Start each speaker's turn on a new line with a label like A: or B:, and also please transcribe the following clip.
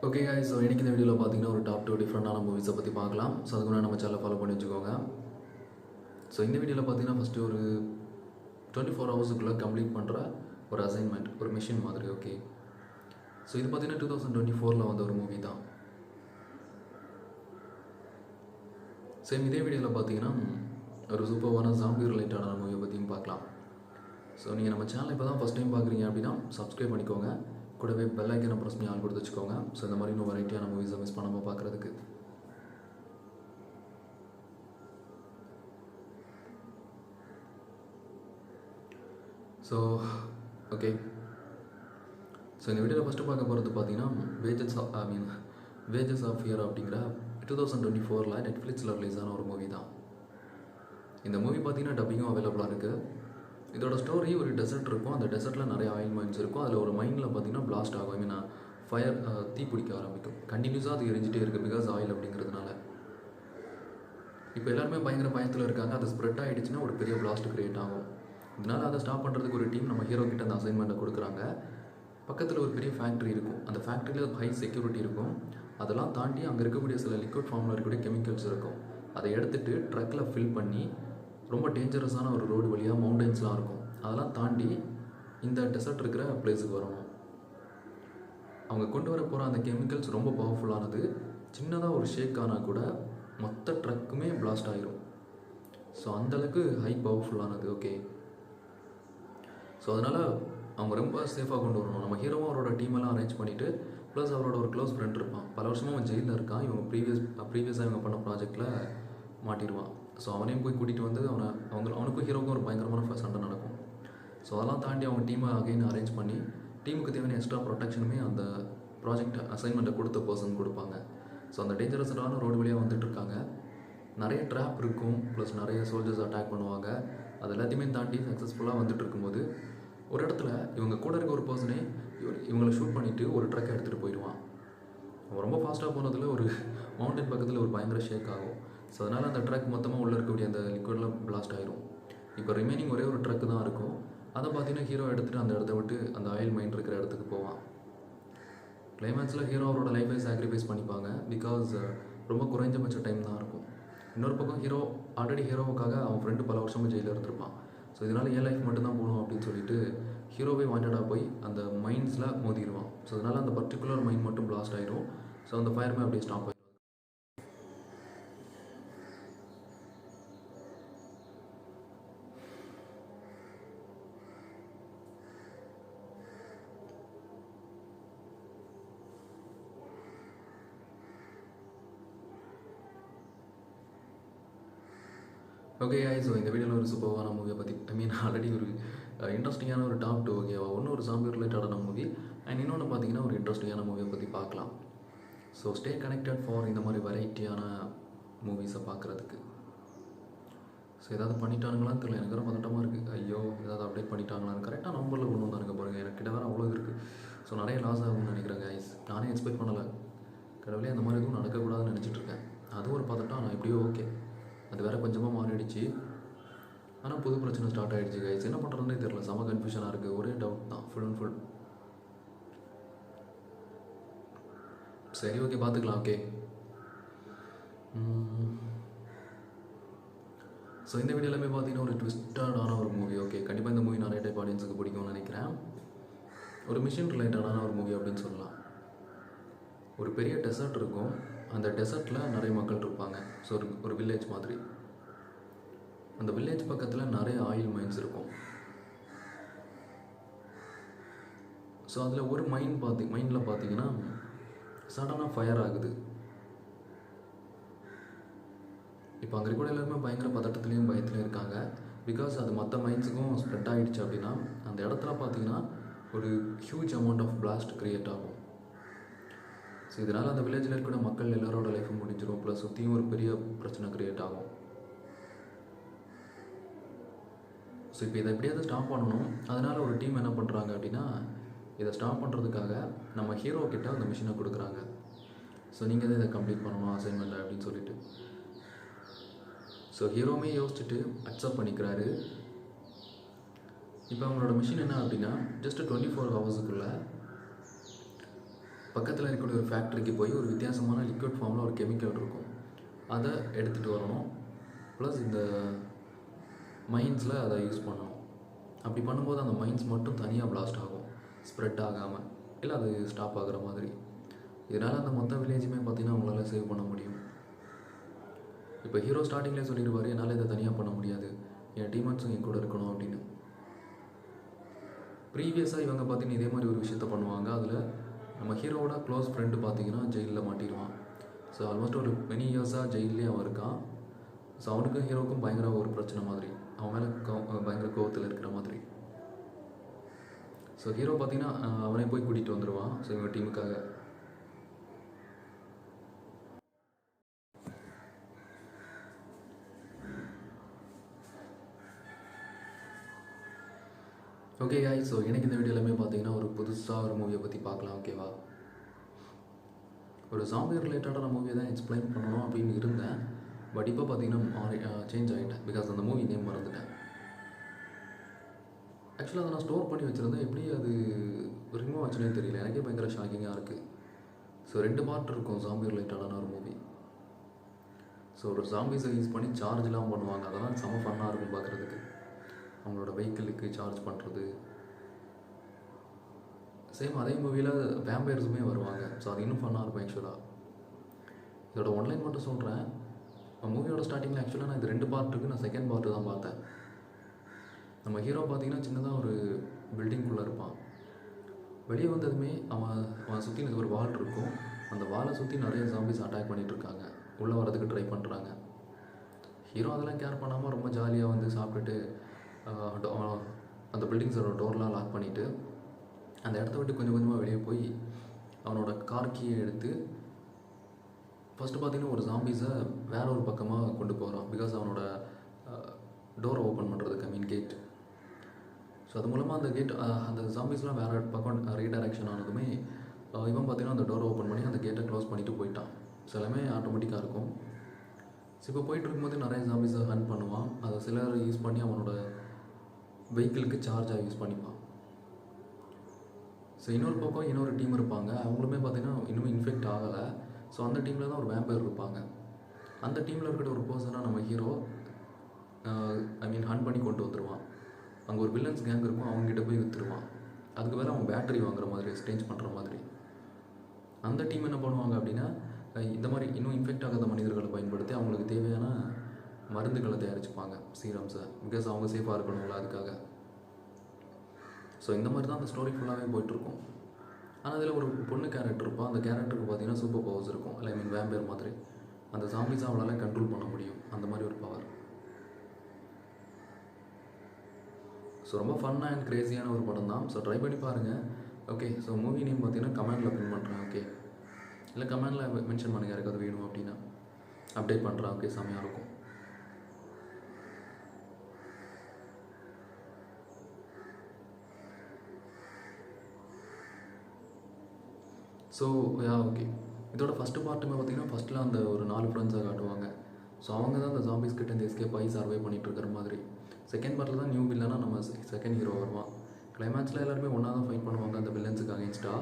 A: Okay guys, so இன்றைக்கி இந்த வீடியோவில் பார்த்தீங்கன்னா ஒரு டாப் 2 டிஃப்ரெண்டான மூவிஸை பற்றி பார்க்கலாம். ஸோ அதுக்கு முன்னாடி நம்ம சேனலை ஃபாலோ பண்ணி வச்சுக்கோங்க. ஸோ இந்த வீடியோவில் பார்த்தீங்கன்னா ஃபஸ்ட்டு ஒரு 24 ஹவர்ஸுக்குள்ளே கம்ப்ளீட் பண்ணுற ஒரு அசைன்மெண்ட், ஒரு மிஷின் மாதிரி. ஓகே, ஸோ இது பார்த்தீங்கன்னா 2024 வந்த ஒரு மூவி தான். சேம் இதே வீடியோவில் பார்த்தீங்கன்னா ஒரு சூப்பரான ஜாம்பி ரிலேட்டடான மூவியை பற்றியும் பார்க்கலாம். ஸோ நீங்கள் நம்ம சேனல் இப்போ தான் ஃபஸ்ட் டைம் பார்க்குறீங்க அப்படின்னா சப்ஸ்கிரைப் பண்ணிக்கோங்க. கூடவே பெல் ஐக்கனை ப்ரெஸ் பண்ணி ஆல் கொடுத்து வச்சுக்கோங்க. ஸோ இந்த மாதிரி இன்னும் வெரைட்டியான மூவிஸை மிஸ் பண்ணாமல் பார்க்குறதுக்கு. ஸோ ஓகே, ஸோ இந்த வீடியோவில் ஃபஸ்ட்டு பார்க்க போகிறது பார்த்தீங்கன்னா வேஜஸ் ஆஃப் ஃபியர் அப்படிங்கிற 2024 நெட்ஃப்ளிக்ஸில் ரிலீஸ் ஆன ஒரு மூவி தான். இந்த மூவி பார்த்தீங்கன்னா டப்பிங்கும் அவைலபிளாக இருக்குது. இதோட ஸ்டோரி, ஒரு டெசர்ட் இருக்கும். அந்த டெசர்ட்டில் நிறைய ஆயில் மைன்ஸ் இருக்கும். அதில் ஒரு மைனில் பார்த்தீங்கன்னா பிளாஸ்ட் ஆகும். ஃபயர் தீ பிடிக்க ஆரம்பிக்கும். கண்டினியூஸாக அது எரிஞ்சிட்டே இருக்குது, பிகாஸ் ஆயில் அப்படிங்கிறதுனால. இப்போ எல்லாருமே பயங்கர பயத்தில் இருக்காங்க. அது ஸ்ப்ரெட் ஆகிடுச்சுன்னா ஒரு பெரிய பிளாஸ்ட் க்ரியேட் ஆகும். இதனால் அதை ஸ்டாப் பண்ணுறதுக்கு ஒரு டீம் நம்ம ஹீரோ கிட்ட அந்த அசைன்மெண்ட்டை கொடுக்குறாங்க. பக்கத்தில் ஒரு பெரிய ஃபேக்ட்ரி இருக்கும். அந்த ஃபேக்ட்ரியில் ஹை செக்யூரிட்டி இருக்கும். அதெல்லாம் தாண்டி அங்கே இருக்கக்கூடிய சில லிக்விட் ஃபார்மில் இருக்கக்கூடிய கெமிக்கல்ஸ் இருக்கும். அதை எடுத்துகிட்டு ட்ரக்கில் ஃபில் பண்ணி ரொம்ப டேஞ்சரஸான ஒரு ரோடு வழியாக மவுண்டன்ஸ்லாம் இருக்கும். அதெல்லாம் தாண்டி இந்த டெசர்ட் இருக்கிற பிளேஸுக்கு வரணும். அவங்க கொண்டு வர போகிற அந்த கெமிக்கல்ஸ் ரொம்ப பவர்ஃபுல்லானது. சின்னதாக ஒரு ஷேக் ஆனால் கூட மொத்த ட்ரக்குமே பிளாஸ்ட் ஆகிரும். ஸோ அந்தளவுக்கு ஹை பவர்ஃபுல்லானது. ஓகே, ஸோ அதனால் அவங்க ரொம்ப சேஃபாக கொண்டு வரணும். நம்ம ஹீரோவும் அவரோட டீமெல்லாம் அரேஞ்ச் பண்ணிவிட்டு, ப்ளஸ் அவரோட ஒரு க்ளோஸ் ஃப்ரெண்ட் இருப்பான். பல வருஷமாக அவன் ஜெயிலில் இருக்கான். இவங்க ப்ரீவியஸாக இவங்க பண்ண ப்ராஜெக்டில் மாட்டிடுவான். ஸோ அவனையும் போய் கூட்டிகிட்டு வந்து அவனுக்கும் ஹீரோவுக்கும் ஒரு பயங்கரமான சண்டை நடக்கும். ஸோ அதெல்லாம் தாண்டி அவங்க டீமை அகைன் அரேஞ்ச் பண்ணி டீமுக்கு தேவையான எக்ஸ்ட்ரா ப்ரொடெக்ஷனுமே அந்த ப்ராஜெக்ட் அசைன்மெண்ட்டை கொடுத்த பர்சன் கொடுப்பாங்க. ஸோ அந்த டேஞ்சரஸான ரோடு வழியாக வந்துட்டு இருக்காங்க. நிறைய ட்ராப் இருக்கும், ப்ளஸ் நிறைய சோல்ஜர்ஸ் அட்டாக் பண்ணுவாங்க. அது எல்லாத்தையுமே தாண்டி சக்ஸஸ்ஃபுல்லாக வந்துட்டு இருக்கும்போது ஒரு இடத்துல இவங்க கூட இருக்க ஒரு பர்சனே இவங்களை ஷூட் பண்ணிவிட்டு ஒரு ட்ரக்கை எடுத்துகிட்டு போயிடுவான். அவன் ரொம்ப ஃபாஸ்ட்டாக போனதில் ஒரு மவுண்டன் பக்கத்தில் ஒரு பயங்கர ஷேக் ஆகும். ஸோ அதனால் அந்த ட்ரக் மொத்தமாக உள்ளே இருக்கக்கூடிய அந்த லிக்விட்லாம் பிளாஸ்ட் ஆகிரும். இப்போ ரிமைனிங் ஒரே ஒரு ட்ரக்கு தான் இருக்கும். அதை பார்த்தீங்கன்னா ஹீரோ எடுத்துகிட்டு அந்த இடத்த விட்டு அந்த ஆயில் மைன் இருக்கிற இடத்துக்கு போவான். கிளைமேக்ஸில் ஹீரோ அவரோட லைஃபை சாக்ரிஃபைஸ் பண்ணிப்பாங்க, பிகாஸ் ரொம்ப குறைஞ்சபட்ச டைம் தான் இருக்கும். இன்னொரு பக்கம் ஹீரோ ஆல்ரெடி ஹீரோவுக்காக அவன் ஃப்ரெண்டு பல வருஷமும் ஜெயிலில் இருந்திருப்பான். ஸோ இதனால் என் லைஃப் மட்டும்தான் போகணும் அப்படின்னு சொல்லிட்டு ஹீரோவே வாண்டடாக போய் அந்த மைன்ஸில் மோதிடுவான். ஸோ அதனால் அந்த பர்டிகுலர் மைன் மட்டும் பிளாஸ்ட் ஆகிடும். ஸோ அந்த ஃபயருமே அப்படியே ஸ்டாப் ஆகிடும். ஓகே ஸோ இந்த வீடியோவில் ஒரு சூப்பரான மூவியை பற்றி ஆல்ரெடி ஒரு இன்ட்ரெஸ்டிங்கான ஒரு டாப் 2. ஓகேவா, ஒன்று ஒரு ஜாம்பி ரிலேட்டடான மூவி அண்ட் இன்னொன்று பார்த்தீங்கன்னா ஒரு இன்ட்ரெஸ்டிங்கான மூவியை பற்றி பார்க்கலாம். ஸோ ஸ்டே கனெக்டட் ஃபார் இந்த மாதிரி வெரைட்டியான மூவிஸை பார்க்குறதுக்கு. ஸோ ஏதாவது பண்ணிட்டானுங்களான்னு தெரியல, எனக்கு ரொம்ப பதட்டமாக இருக்குது. ஐயோ, ஏதாவது அப்டேட் பண்ணிட்டாங்களான்னு. கரெக்டாக நம்பரில் கொண்டு வந்தானுங்க பாருங்கள். எனக்கு கிட்ட வேறு அவ்வளோ இருக்குது. ஸோ நிறைய லாஸ் ஆகும்னு நினைக்கிறேன் கைஸ். நானே எக்ஸ்பெக்ட் பண்ணலை. கடவுளே அந்த மாதிரி எதுவும் நடக்கக்கூடாதுன்னு நினச்சிட்ருக்கேன். அதுவும் ஒரு பதட்டம். நான் எப்படியோ ஓகே, அது வேறு கொஞ்சமாக மாறிடுச்சு. ஆனால் புது பிரச்சனை ஸ்டார்ட் ஆகிடுச்சு கைஸ். என்ன பண்ணுறதுனே தெரில, செம கன்ஃபியூஷனாக இருக்குது. ஒரே டவுட் தான், ஃபுல் அண்ட் ஃபுல். சரி ஓகே, பார்த்துக்கலாம். ஓகே, ஸோ இந்த வீடியோவில் பார்த்தீங்கன்னா ஒரு ட்விஸ்டடான ஒரு மூவி. ஓகே, கண்டிப்பாக இந்த மூவி நிறைய டைப் ஆடியன்ஸுக்கு பிடிக்கும்னு நினைக்கிறேன். ஒரு மிஷின் ரிலேட்டடான ஒரு மூவி அப்படின்னு சொல்லலாம். ஒரு பெரிய டெசர்ட் இருக்கும். அந்த டெசர்ட்டில் நிறைய மக்கள் இருப்பாங்க. ஸோ ஒரு வில்லேஜ் மாதிரி. அந்த வில்லேஜ் பக்கத்தில் நிறைய ஆயில் மைன்ஸ் இருக்கும். ஸோ அதில் ஒரு மைனில் பார்த்தீங்கன்னா சடனாக ஃபயர் ஆகுது. இப்போ அங்கே கூட எல்லாருமே பயங்கர பதட்டத்துலேயும் பயத்துலேயும் இருக்காங்க. பிகாஸ் அது மற்ற மைன்ஸுக்கும் ஸ்ப்ரெட் ஆகிடுச்சு அப்படின்னா அந்த இடத்துல பார்த்தீங்கன்னா ஒரு huge amount of blast create ஆகும். ஸோ இதனால் அந்த வில்லேஜில் இருக்கிற மக்கள் எல்லாரோட லைஃப்பும் முடிஞ்சிடும். ப்ளஸ் சுற்றியும் ஒரு பெரிய பிரச்சனை க்ரியேட் ஆகும். ஸோ இப்போ இதை எப்படியாவது ஸ்டாப் பண்ணணும். அதனால் ஒரு டீம் என்ன பண்ணுறாங்க அப்படின்னா, இதை ஸ்டாப் பண்ணுறதுக்காக நம்ம ஹீரோ கிட்ட அந்த மிஷினை கொடுக்குறாங்க. ஸோ நீங்கள் தான் இதை கம்ப்ளீட் பண்ணணும் அசைன்மெண்ட்டை அப்படின்னு சொல்லிட்டு. ஸோ ஹீரோமே யோசிச்சுட்டு அக்செப்ட் பண்ணிக்கிறாரு. இப்போ அவங்களோட மிஷின் என்ன அப்படின்னா, ஜஸ்ட் 24 ஹவர்ஸுக்குள்ளே பக்கத்தில் இருக்கக்கூடிய ஒரு ஃபேக்ட்ரிக்கு போய் ஒரு வித்தியாசமான லிக்விட் ஃபார்மில் ஒரு கெமிக்கல் இருக்கும், அதை எடுத்துகிட்டு வரணும். ப்ளஸ் இந்த மைன்ஸில் அதை யூஸ் பண்ணணும். அப்படி பண்ணும்போது அந்த மைன்ஸ் மட்டும் தனியாக பிளாஸ்ட் ஆகும், ஸ்ப்ரெட் ஆகாமல், இல்லை அது ஸ்டாப் ஆகிற மாதிரி. இதனால் அந்த மொத்த வில்லேஜுமே பார்த்திங்கன்னா அவங்களால சேவ் பண்ண முடியும். இப்போ ஹீரோ ஸ்டார்டிங்லேயே சொல்லிடுவார், என்னால் இதை தனியாக பண்ண முடியாது, என் டீமன்ஸும் என் கூட இருக்கணும் அப்படின்னு. ப்ரீவியஸாக இவங்க பார்த்தீங்கன்னா இதே மாதிரி ஒரு விஷயத்த பண்ணுவாங்க. அதில் நம்ம ஹீரோவோட க்ளோஸ் ஃப்ரெண்டு பார்த்தீங்கன்னா ஜெயிலில் மாட்டிடுவான். ஸோ ஆல்மோஸ்ட் ஒரு மெனி இயர்ஸாக ஜெயிலே அவன் இருக்கான். ஸோ அவனுக்கும் ஹீரோவுக்கும் பயங்கர ஒரு பிரச்சனை மாதிரி, அவன் மேலே பயங்கர கோவத்தில் இருக்கிற மாதிரி. ஸோ ஹீரோ பார்த்தீங்கன்னா அவனே போய் கூட்டிகிட்டு வந்துடுவான். ஸோ இவங்க டீமுக்காக. ஓகே காய், ஸோ எனக்கு இந்த வீடியோ எல்லாமே பார்த்தீங்கன்னா ஒரு புதுசாக ஒரு மூவியை பற்றி பார்க்கலாம். ஓகேவா, ஒரு ஜாம்பி ரிலேட்டடான மூவியை தான் எக்ஸ்பிளைன் பண்ணணும் அப்படின்னு இருந்தேன். பட் இப்போ பார்த்தீங்கன்னா சேஞ்ச் ஆகிட்டேன், பிகாஸ் அந்த மூவி நேம் மறந்துட்டேன். ஆக்சுவலாக அதை நான் ஸ்டோர் பண்ணி வச்சுருந்தேன், எப்படி அது ரிமூவ் ஆச்சுன்னே தெரியல. எனக்கே பயங்கர ஷாக்கிங்காக இருக்குது. ஸோ 2 பார்ட் இருக்கும் ஜாம்பி ரிலேட்டடான ஒரு மூவி. ஸோ ஒரு ஜாம்பிஸை யூஸ் பண்ணி சார்ஜ்லாம் பண்ணுவாங்க, அதெல்லாம் செம ஃபன்னாக இருக்கும் பார்க்குறதுக்கு. அவங்களோட வெஹிக்கிளுக்கு சார்ஜ் பண்ணுறது. சேம் அதே மூவியில் வேம்பயர்ஸுமே வருவாங்க. ஸோ அது இன்னும் ஃபன்னாக இருக்கும் ஆக்சுவலாக. இதோட ஒன்லைன் மட்டும் சொல்கிறேன். மூவியோட ஸ்டார்டிங்கில் ஆக்சுவலாக நான் இது 2 பார்ட்டுக்கு நான் செகண்ட் பார்ட்டு தான் பார்த்தேன். நம்ம ஹீரோ பார்த்தீங்கன்னா சின்னதாக ஒரு பில்டிங்குள்ளே இருப்பான். வெளியே வந்ததுமே அவன் சுற்றி ஒரு வால் இருக்கும். அந்த வாலை சுற்றி நிறைய ஜாம்பிஸ் அட்டாக் பண்ணிகிட்ருக்காங்க, உள்ளே வரதுக்கு ட்ரை பண்ணுறாங்க. ஹீரோ அதெல்லாம் கேர் பண்ணாமல் ரொம்ப ஜாலியாக வந்து சாப்பிட்டுட்டு அந்த பில்டிங்ஸோட டோர்லாம் லாக் பண்ணிவிட்டு அந்த இடத்த விட்டு கொஞ்சம் கொஞ்சமாக வெளியே போய் அவனோட கார் கீயை எடுத்து ஃபஸ்ட்டு பார்த்திங்கன்னா ஒரு ஜாம்பிஸை வேற ஒரு பக்கமாக கொண்டு போகிறான். பிகாஸ் அவனோட டோரை ஓப்பன் பண்ணுறதுக்கு, மீன் கேட். ஸோ அது மூலமாக அந்த கேட் அந்த ஜாம்பிஸ்லாம் வேறு பக்கம் ரீடைரக்ஷன் ஆனதுமே இவன் பார்த்திங்கன்னா அந்த டோரை ஓப்பன் பண்ணி அந்த கேட்டை க்ளோஸ் பண்ணிவிட்டு போயிட்டான். ஸோ எல்லாமே ஆட்டோமேட்டிக்காக இருக்கும். ஸோ இப்போ போயிட்டு இருக்கும்போது நிறைய ஜாம்பிஸை ஹண்ட் பண்ணுவான். அதை சிலர் யூஸ் பண்ணி அவனோட வெஹிக்கிளுக்கு சார்ஜாக யூஸ் பண்ணிப்பான். ஸோ இன்னொரு பக்கம் இன்னொரு டீம் இருப்பாங்க. அவங்களுமே பார்த்திங்கன்னா இன்னும் இன்ஃபெக்ட் ஆகலை. ஸோ அந்த டீமில் தான் ஒரு வேம்பயர் இருப்பாங்க. அந்த டீமில் இருக்கிற ஒரு பர்சனாக நம்ம ஹீரோ ஹண்ட் பண்ணி கொண்டு வந்துடுவான். அங்கே ஒரு வில்லன்ஸ் கேங் இருக்கும், அவங்ககிட்ட போய் விற்றுருவான். அதுக்கு வேறு அவன் பேட்டரி வாங்குற மாதிரி, எக்ஸ்சேஞ்ச் பண்ணுற மாதிரி. அந்த டீம் என்ன பண்ணுவாங்க அப்படின்னா, இந்த மாதிரி இன்னும் இன்ஃபெக்ட் ஆகாத மனிதர்களை பயன்படுத்தி அவங்களுக்கு தேவையான மருந்துகளை தயாரிச்சுப்பாங்க, சீரம்ஸை. பிகாஸ் அவங்க சேஃபாக இருக்கணும்ல, அதுக்காக. ஸோ இந்த மாதிரி தான் அந்த ஸ்டோரி ஃபுல்லாகவே போயிட்டுருக்கும். ஆனால் அதில் ஒரு பொண்ணு கேரக்டர் இருப்பாள். அந்த கேரக்டருக்கு பார்த்தீங்கன்னா சூப்பர் பவர்ஸ் இருக்கும். வேம்பயர் மாதிரி அந்த ஜாம்பிஸை அவளால் கண்ட்ரோல் பண்ண முடியும், அந்த மாதிரி ஒரு பவர். ஸோ ரொம்ப ஃபன்னாக அண்ட் க்ரேஸியான ஒரு படம் தான். ஸோ ட்ரை பண்ணி பாருங்கள். ஓகே, ஸோ மூவி நேம் பார்த்தீங்கன்னா கமெண்டில் பின் பண்ணுறேன். ஓகே, இல்லை கமெண்டில் மென்ஷன் பண்ணுங்கள் யாருக்காவது வேணும் அப்படின்னா, அப்டேட் பண்ணுறேன். ஓகே, செம்மையாக இருக்கும். ஸோ ஓகே, இதோட ஃபஸ்ட்டு பார்ட்டுமே பார்த்திங்கன்னா ஃபஸ்ட்டில் அந்த ஒரு 4 ஃப்ரெண்ட்ஸை காட்டுவாங்க. ஸோ அவங்க தான் அந்த ஜாம்பிஸ் கிட்ட இந்த எஸ்கேப் ஆகி சர்வை பண்ணிகிட்டு இருக்கிற மாதிரி. செகண்ட் பார்ட்டில் தான் நியூ வில்லனாக நம்ம செகண்ட் ஹீரோ வருவான். கிளைமேக்ஸில் எல்லாருமே ஒன்றா தான் ஃபைட் பண்ணுவாங்க அந்த வில்லன்ஸுக்கு அகேன்ஸ்டாக.